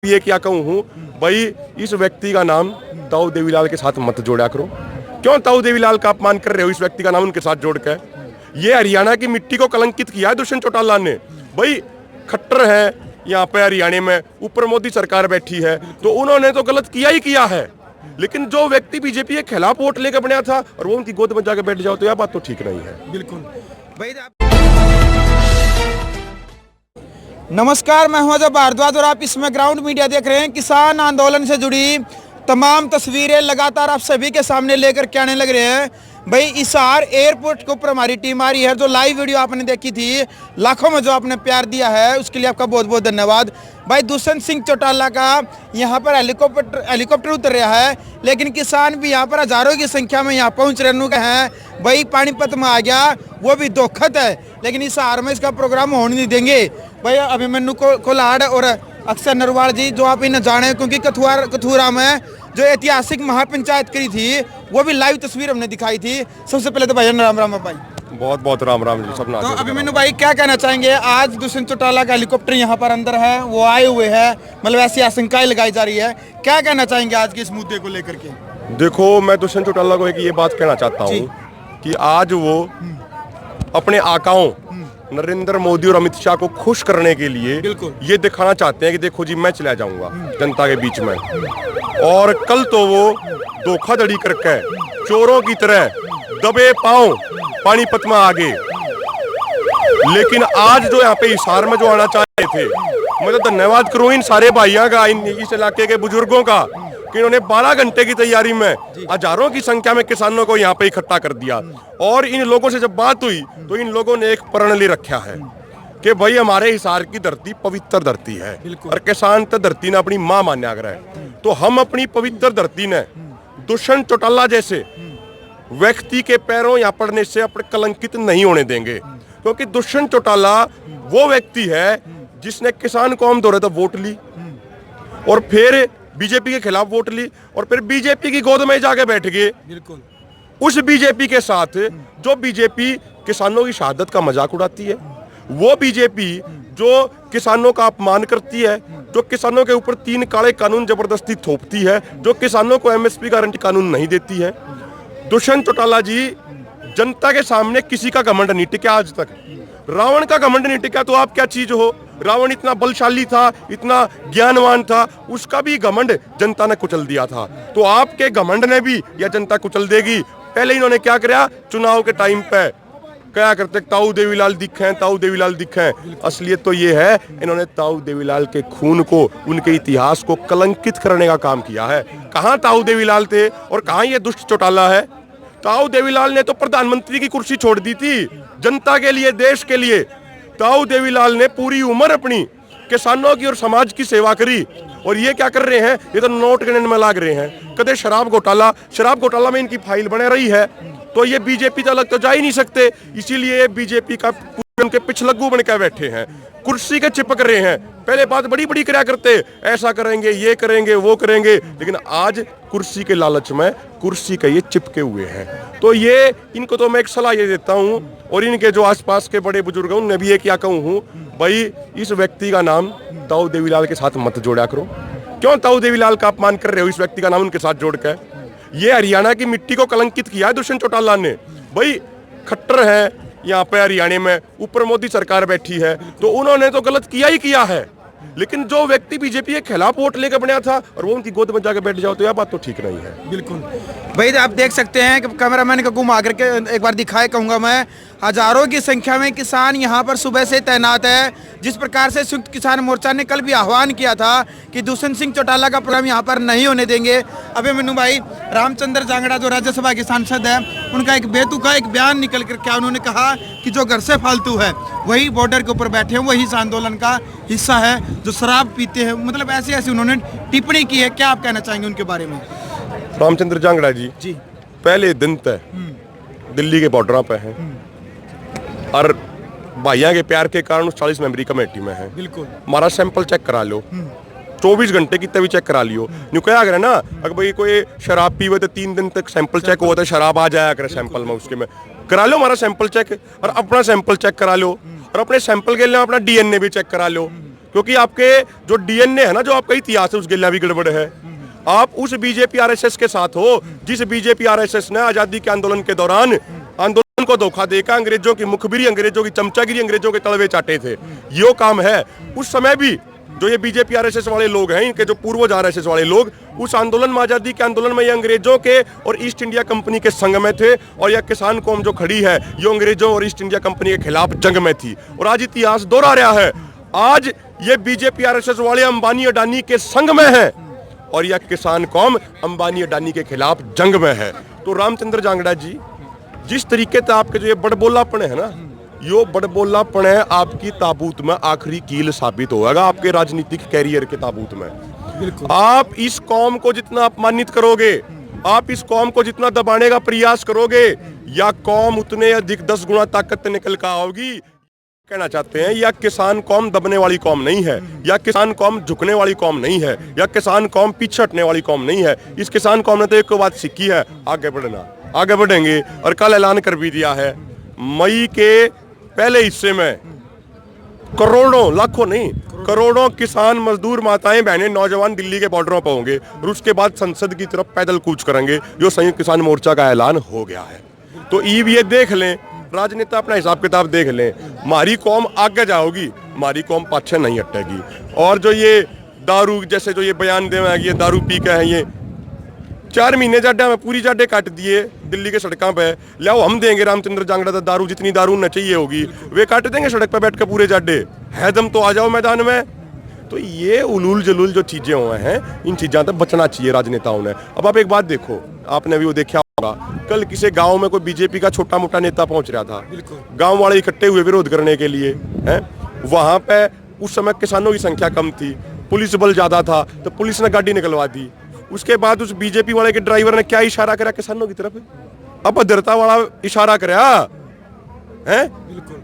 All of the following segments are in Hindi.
ये क्या कहूँ हूँ भाई, इस व्यक्ति का नाम ताऊ देवीलाल के साथ मत जोड़ा करो। क्यों ताऊ देवीलाल का अपमान कर रहे हो इस व्यक्ति का नाम उनके साथ जोड़कर? ये हरियाणा की मिट्टी को कलंकित किया है दुष्यंत चौटाला ने। भाई खट्टर है यहाँ पे हरियाणा में, ऊपर मोदी सरकार बैठी है, तो उन्होंने तो गलत किया ही किया है। लेकिन जो व्यक्ति बीजेपी के खिलाफ वोट लेकर बनाया था और वो उनकी गोद में जाकर बैठ जाओ, तो यह बात तो ठीक नहीं है। बिल्कुल भाई। नमस्कार, मैं हूं अजय भारद्वाज और आप इसमें ग्राउंड मीडिया देख रहे हैं। किसान आंदोलन से जुड़ी तमाम तस्वीरें लगातार आप सभी के सामने लेकर के आने लग रहे हैं। भाई हिसार एयरपोर्ट के ऊपर हमारी टीम आ रही है। जो लाइव वीडियो आपने देखी थी, लाखों में जो आपने प्यार दिया है, उसके लिए आपका बहुत बहुत धन्यवाद। भाई दुष्यंत सिंह चौटाला का यहाँ पर हेलीकॉप्टर उतर रहा है, लेकिन किसान भी यहाँ पर हजारों की संख्या में यहाँ पहुँच रहे हैं। भाई पानीपत में आ गया, वो भी दुखद है, लेकिन हिसार में इसका प्रोग्राम होने नहीं देंगे। भाई अभिमन्यु कोलाड़ और अक्षर नरवाल जी, जो आप इन्हें जाने, क्योंकि कथुरा में जो ऐतिहासिक महापंचायत करी थी, वो भी लाइव तस्वीर हमने दिखाई थी। सबसे पहले तो भाई राम राम भाई। बहुत बहुत राम राम जी सब। तो अभिमन्यु भाई क्या कहना चाहेंगे? आज दुष्यंत चौटाला का हेलीकॉप्टर यहाँ पर अंदर है, वो आए हुए हैं, मतलब ऐसी आशंकाएं लगाई जा रही है। क्या कहना चाहेंगे आज के इस मुद्दे को लेकर के? देखो, मैं दुष्यंत चौटाला को एक ये बात कहना चाहता हूँ कि आज वो अपने आकाओं नरेंद्र मोदी और अमित शाह को खुश करने के लिए ये दिखाना चाहते हैं कि देखो जी, मैं चला जाऊंगा जनता के बीच में। और कल तो वो धोखाधड़ी करके चोरों की तरह दबे पांव पानीपत में आ गए। लेकिन आज जो यहाँ पे हिसार में जो आना चाह रहे थे, मैं तो धन्यवाद करूँ इन सारे भाइयों का, इस इलाके के बुजुर्गों का, कि इन्होंने 12 घंटे की तैयारी में हजारों की संख्या में किसानों को यहाँ पे इकट्ठा कर दिया। और इन लोगों से जब बात हुई तो इन लोगों ने एक प्रण ले रखा है कि भाई हमारे हिसार की धरती पवित्र धरती है और किसान तो धरती ने अपनी माँ मान्या कर है। तो हम अपनी पवित्र धरती ने दुष्यंत चौटाला जैसे व्यक्ति के पैरों यहाँ पड़ने से अपने कलंकित नहीं होने देंगे। क्योंकि दुष्यंत चौटाला वो व्यक्ति है जिसने किसान कौम दौरे तक वोट ली और फिर बीजेपी के खिलाफ वोट ली और फिर बीजेपी की गोद में जाके बैठ गए। बिल्कुल उस बीजेपी के साथ जो बीजेपी किसानों की शहादत का मजाक उड़ाती है, वो बीजेपी जो किसानों का अपमान करती है, जो किसानों के ऊपर 3 काले कानून जबरदस्ती थोपती है, जो किसानों को एमएसपी गारंटी कानून नहीं देती है। दुष्यंत चौटाला जी जनता के सामने किसी का घमंड नहीं टिका आज तक। रावण का घमंड नहीं टिका तो आप क्या चीज हो? रावण इतना बलशाली था, इतना ज्ञानवान था, उसका भी घमंड जनता ने कुचल दिया था। तो आपके घमंड ने भी यह जनता कुचल देगी। पहले इन्होंने क्या किया, चुनाव के टाइम पे क्या करते, ताऊ देवीलाल दिखे, ताऊ देवीलाल दिखे। असलियत तो ये है, इन्होंने ताऊ देवीलाल के खून को, उनके इतिहास को कलंकित करने का काम किया है। कहाँ ताऊ देवीलाल थे और कहाँ ये दुष्ट चौटाला है? ताऊ देवीलाल ने तो प्रधानमंत्री की कुर्सी छोड़ दी थी जनता के लिए, देश के लिए। ताऊ देवीलाल ने पूरी उम्र अपनी किसानों की और समाज की सेवा करी। और ये क्या कर रहे हैं? ये तो नोट गिनने में लग रहे हैं। कदे शराब घोटाला में इनकी फाइल बने रही है, तो ये बीजेपी से अलग तो जा ही नहीं सकते। इसीलिए बीजेपी का उनके पिछलग्गू बन के बैठे हैं, कुर्सी के चिपक रहे हैं। पहले बात बड़ी बड़ी कराया करते, ऐसा करेंगे, ये करेंगे, वो करेंगे, लेकिन आज कुर्सी के लालच में कुर्सी के ये चिपके हुए हैं। तो ये इनको तो मैं एक सलाह ये देता हूँ, और इनके जो आसपास के बड़े बुजुर्ग हैं उन्हें भी ये क्या कहूँ हूँ, भाई इस व्यक्ति का नाम ताऊ देवीलाल के साथ मत जोड़ा करो। क्यों ताऊ देवीलाल का अपमान कर रहे हो इस व्यक्ति का नाम उनके साथ जोड़कर? ये हरियाणा की मिट्टी को कलंकित किया है दुष्यंत चौटाला ने। भाई खट्टर है यहाँ पे हरियाणा में, ऊपर मोदी सरकार बैठी है, तो उन्होंने तो गलत किया ही किया है। लेकिन जो व्यक्ति बीजेपी के खिलाफ वोट लेकर बनाया था और वो उनकी गोद में जाकर बैठ जाओ, तो यह बात तो ठीक नहीं है। बिल्कुल भाई, आप देख सकते हैं कि कैमरामैन को घुमा करके एक बार दिखाए कहूँगा मैं, हजारों की संख्या में किसान यहाँ पर सुबह से तैनात है। जिस प्रकार से संयुक्त किसान मोर्चा ने कल भी आह्वान किया था कि दुष्यंत सिंह चौटाला का प्रोग्राम यहाँ पर नहीं होने देंगे। अभिमन्यु भाई, रामचंद्र जांगड़ा जो राज्यसभा के सांसद है, उनका एक बेतुका एक बयान निकल कर क्या उन्होंने कहा कि जो घर से फालतू है वही बॉर्डर के ऊपर बैठे हैं, वही इस आंदोलन का हिस्सा है, जो शराब पीते हैं, मतलब ऐसी ऐसी उन्होंने टिप्पणी की है। क्या आप कहना चाहेंगे उनके बारे में? रामचंद्र जांगड़ा जी पहले दिन तक दिल्ली के बॉर्डर पे हैं और भाइयों के प्यार के कारण उस 40 मेंबरी कमेटी में है। बिल्कुल, हमारा सैंपल चेक करा लो, 24 घंटे की तभी चेक करा लियो। न्यू क्या करे ना, अगर भाई कोई शराब पीवे तो 3 दिन तक सैंपल चेक हुआ तो शराब आ जाया करे सैंपल में, उसके में करा लो हमारा सैंपल चेक और अपना सैंपल चेक करा लो और अपने सैंपल के लिए अपना डीएनए भी चेक करा लो। क्योंकि आपके जो डीएनए है ना, जो आपका इतिहास है, उस गिल्ला भी गड़बड़ है। आप उस बीजेपी आरएसएस के साथ हो जिस बीजेपी आरएसएस ने आजादी के आंदोलन के दौरान आंदोलन को धोखा देकर अंग्रेजों की मुखबिरी, अंग्रेजों की चमचागिरी, अंग्रेजों के तलवे चाटे थे। यो काम है। उस समय भी जो ये बीजेपी आरएसएस वाले लोग हैं, इनके जो पूर्वज आरएसएस वाले लोग, उस आंदोलन में, आजादी के आंदोलन में, ये अंग्रेजों के और ईस्ट इंडिया कंपनी के संग में थे। और यह किसान कौम जो खड़ी है, ये अंग्रेजों और ईस्ट इंडिया कंपनी के खिलाफ जंग में थी। और आज इतिहास दोहरा रहा है। आज ये बीजेपी आरएसएस वाले अंबानी अडानी के संग में है और यह किसान कौम अंबानी अडानी के खिलाफ जंग में है। तो रामचंद्र जांगड़ा जी, जिस तरीके से आपके जो ये बड़बोलापन है ना, यो बड़बोलापन है आपकी ताबूत में आखिरी कील साबित होगा, आपके राजनीतिक कैरियर के ताबूत में। आप इस कौम को जितना अपमानित करोगे, आप इस कौम को जितना दबाने का प्रयास करोगे, या कौम उतने अधिक 10 गुना ताकत निकल कर आओगी। कहना चाहते हैं, या किसान कौम दबने वाली कौम नहीं है, या किसान कौम झुकने वाली कौम नहीं है, या किसान कौम पीछे हटने वाली कौम नहीं है। इस किसान कौम ने तो एक बात सीखी है, आगे बढ़ना। आगे बढ़ेंगे। और कल ऐलान कर भी दिया है, मई के पहले हिस्से में करोड़ों, लाखों नहीं, करोड़ों किसान, मजदूर, माताएं, बहनें, नौजवान दिल्ली के बॉर्डरों पर होंगे और उसके बाद संसद की तरफ पैदल कूच करेंगे। जो संयुक्त किसान मोर्चा का ऐलान हो गया है। तो ये देख लें, राजनेता अपना हिसाब किताब देख लें। हमारी कौम आगे जाओगी, हमारी कौम पाछे नहीं हटेगी। और जो ये दारू जैसे जो ये बयान दे, ये दारू पी के है, ये 4 महीने जाड्डा में पूरी जाड्डे काट दिए दिल्ली के सड़कों पे। लाओ हम देंगे रामचंद्र जांगड़ा तो दारू, जितनी दारू न चाहिए होगी वे काट देंगे सड़क पे बैठ के पूरे जाड्डे। है दम तो आ जाओ मैदान में। तो ये उलूल जलूल जो चीजें हुए हैं, इन चीज़ों से बचना चाहिए राजनेताओं ने। अब आप एक बात देखो, आपने भी वो देखा होगा, कल किसी गांव में कोई बीजेपी का छोटा मोटा नेता पहुंच रहा था, गांव वाले इकट्ठे हुए विरोध करने के लिए हैं। वहां पे उस समय किसानों की संख्या कम थी, पुलिस बल ज्यादा था, तो पुलिस ने गाड़ी निकलवा दी। उसके बाद उस बीजेपी वाले के ड्राइवर ने क्या इशारा करा किसानों की तरफ, अभद्रता वाला इशारा करा है।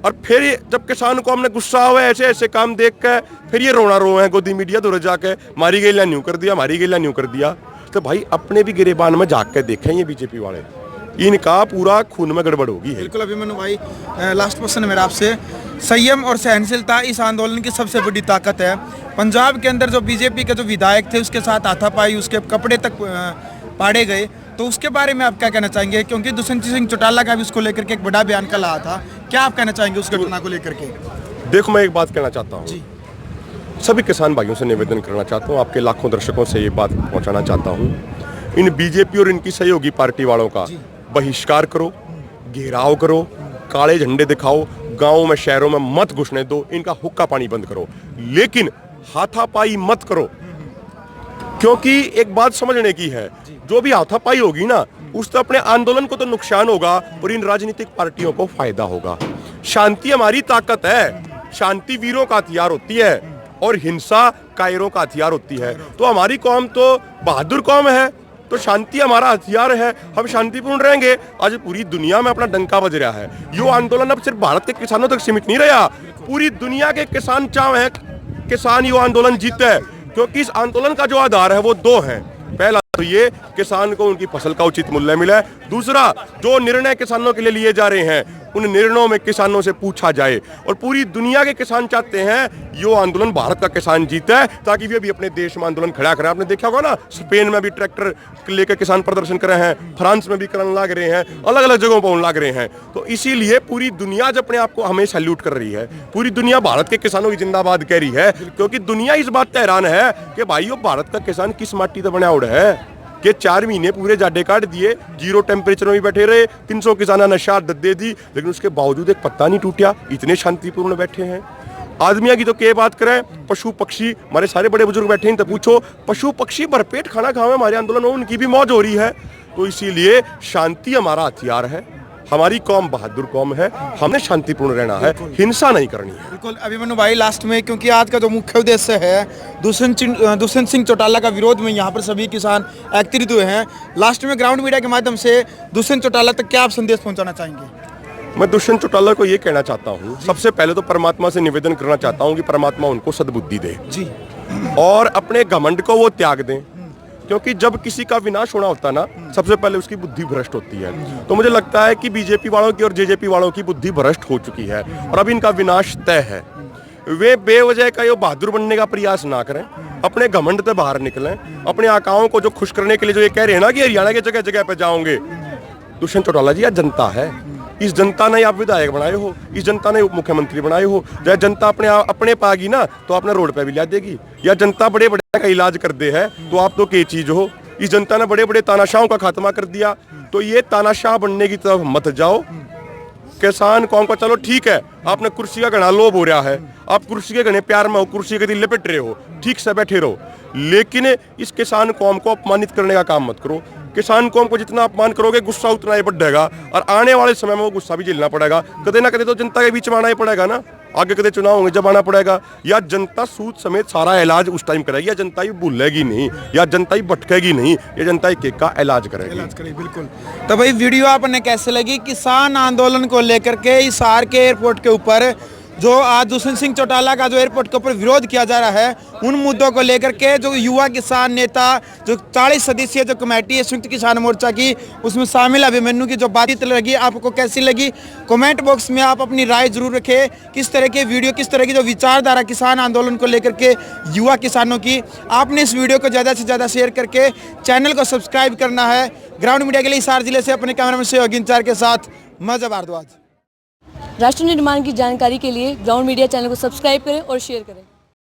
और फिर जब किसान को हमने गुस्सा हुआ ऐसे ऐसे काम देख के, फिर ये रोना रो है गोदी मीडिया दूर जाके, मारी गई न्यू कर दिया, मारी गई न्यू कर दिया। तो भाई अपने भी गिरेबान में जाग के देखें, ये बीजेपी वाले, इनका पूरा खून में गड़बड़ होगी। बिल्कुल। अभिमन्यु भाई, लास्ट क्वेश्चन है मेरा आपसे। संयम और सहनशीलता इस आंदोलन की सबसे बड़ी ताकत है। पंजाब के अंदर जो बीजेपी के जो विधायक थे उसके साथ हाथापाई, उसके कपड़े तक पाड़े गए, तो उसके बारे में आप क्या कहना चाहेंगे? क्योंकि दुष्यंत सिंह चौटाला का भी उसको लेकर के एक बड़ा बयान कल आया था, क्या आप कहना चाहेंगे उस घटना को लेकर के? देखो, मैं एक बात कहना चाहता हूँ, सभी किसान भाइयों से निवेदन करना चाहता हूँ, आपके लाखों दर्शकों से ये बात पहुँचाना चाहता हूँ, इन बीजेपी और इनकी सहयोगी पार्टी वालों का बहिष्कार करो, घेराव करो, काले झंडे दिखाओ, गाँव में शहरों में मत घुसने दो, इनका हुक्का पानी बंद करो, लेकिन हाथापाई मत करो। क्योंकि एक बात समझने की है, जो भी हाथापाई होगी ना, उससे अपने आंदोलन को तो नुकसान होगा और इन राजनीतिक पार्टियों को फायदा होगा। शांति हमारी ताकत है, शांति वीरों का हथियार होती है और हिंसा कायरों का हथियार होती है। तो हमारी कौम तो बहादुर कौम है, तो शांति हमारा हथियार है, हम शांतिपूर्ण रहेंगे। आज पूरी दुनिया में अपना डंका बज रहा है। यो आंदोलन अब सिर्फ भारत के किसानों तक सीमित नहीं रहा, पूरी दुनिया के किसान चाह है किसान यो आंदोलन जीते, क्योंकि इस आंदोलन का जो आधार है वो 2 हैं। पहला तो ये किसान को उनकी फसल का उचित मूल्य मिले, दूसरा जो निर्णय किसानों के लिए लिए जा रहे हैं उन निर्णयों में किसानों से पूछा जाए। और पूरी दुनिया के किसान चाहते हैं यो आंदोलन भारत का किसान जीता है, ताकि वे भी अपने देश में आंदोलन खड़ा करें। आपने देखा होगा ना, स्पेन में भी ट्रैक्टर लेकर किसान प्रदर्शन कर रहे हैं, फ्रांस में भी करने लग रहे हैं, अलग अलग जगहों पर लग रहे हैं। तो इसीलिए पूरी दुनिया जब अपने आप को हमें सैल्यूट कर रही है, पूरी दुनिया भारत के किसानों की जिंदाबाद कह रही है, क्योंकि दुनिया इस बात पर हैरान है कि भाई यो भारत का किसान किस माटी से बना उड़ है कि 4 महीने पूरे जाडे काट दिए, 0 टेम्परेचर में भी बैठे रहे, 300 किसाना ने शहादत दे दी, लेकिन उसके बावजूद एक पत्ता नहीं टूटा, इतने शांतिपूर्ण बैठे हैं। आदमिया की तो क्या बात करें, पशु पक्षी, हमारे सारे बड़े बुजुर्ग बैठे हैं, तो पूछो पशु पक्षी भरपेट खाना खावे हमारे आंदोलन में, उनकी भी मौज हो रही है। तो इसीलिए शांति हमारा हथियार है, हमारी कौम बहादुर कौम है, हमने शांतिपूर्ण रहना है, हिंसा नहीं करनी है। बिल्कुल। अभिमन्यु भाई, लास्ट में, क्योंकि आज का जो मुख्य उद्देश्य है दुष्यंत सिंह चौटाला का विरोध में यहाँ पर सभी किसान एकत्रित हुए हैं, लास्ट में ग्राउंड मीडिया के माध्यम से दुष्यंत चौटाला तक क्या आप संदेश पहुँचाना चाहेंगे? मैं दुष्यंत चौटाला को ये कहना चाहता हूँ, सबसे पहले तो परमात्मा से निवेदन करना चाहता हूँ कि परमात्मा उनको सद्बुद्धि दे जी, और अपने घमंड को वो त्याग दें, क्योंकि जब किसी का विनाश होना होता है ना, सबसे पहले उसकी बुद्धि भ्रष्ट होती है। तो मुझे लगता है कि बीजेपी वालों की और जेजेपी वालों की बुद्धि भ्रष्ट हो चुकी है और अब इनका विनाश तय है। वे बेवजह का ये बहादुर बनने का प्रयास ना करें, अपने घमंड से बाहर निकलें। अपने आकाओं को जो खुश करने के लिए जो ये कह रहे हैं ना कि हरियाणा के जगह जगह पे जाओगे, दुष्यंत चौटाला जी, यह जनता है। इस जनता ने आप विधायक बनाए हो, इस जनता ने उप मुख्यमंत्री बनाए हो। जब जनता अपने पागी ना तो आपने रोड पे भी ला देगी। या जनता बड़े बड़े का इलाज कर दे है तो आप तो क्या चीज हो। इस जनता ने बड़े बड़े तानाशाहों का खात्मा कर दिया, तो ये तानाशाह बनने की तरफ मत जाओ। किसान कौम को चलो ठीक है, आपने कुर्सी का घना लोभ हो रहा है, आप कुर्सी के घने प्यार में हो, कुर्सी के दिल लपेट रहे हो, ठीक से बैठे रहो, लेकिन इस किसान कौम को अपमानित करने का काम मत करो। किसान कौम को जितना अपमान करोगे गुस्सा उतना ही बढ़ेगा, और आने वाले समय में वो गुस्सा भी झेलना पड़ेगा। कदे ना कदे तो जनता के बीच में आना ही पड़ेगा ना, आगे कदे चुनाव होंगे जब आना पड़ेगा। या जनता सूद समेत सारा इलाज उस टाइम करेगी, या जनता ही भूलेगी नहीं, या जनता ही भटकेगी नहीं, या जनता ही केक का इलाज करेगी। बिल्कुल। तो भाई वीडियो आपने कैसे लगी? किसान आंदोलन को लेकर के हिसार के एयरपोर्ट के ऊपर जो आज दुष्यंत सिंह चौटाला का जो एयरपोर्ट के ऊपर विरोध किया जा रहा है, उन मुद्दों को लेकर के जो युवा किसान नेता, जो 40 सदस्यीय जो कमेटी है संयुक्त किसान मोर्चा की, उसमें शामिल अभिमन्यु की जो बातचीत लगी, आपको कैसी लगी? कमेंट बॉक्स में आप अपनी राय जरूर रखें। किस तरह के वीडियो, किस तरह की जो विचारधारा किसान आंदोलन को लेकर के युवा किसानों की, आपने इस वीडियो को ज़्यादा से ज़्यादा शेयर करके चैनल को सब्सक्राइब करना है। ग्राउंड मीडिया के लिए हिसार जिले से अपने कैमरामैन सहयोगी इंचार्ज के साथ मजा भारद्वाज। राष्ट्र निर्माण की जानकारी के लिए ग्राउंड मीडिया चैनल को सब्सक्राइब करें और शेयर करें।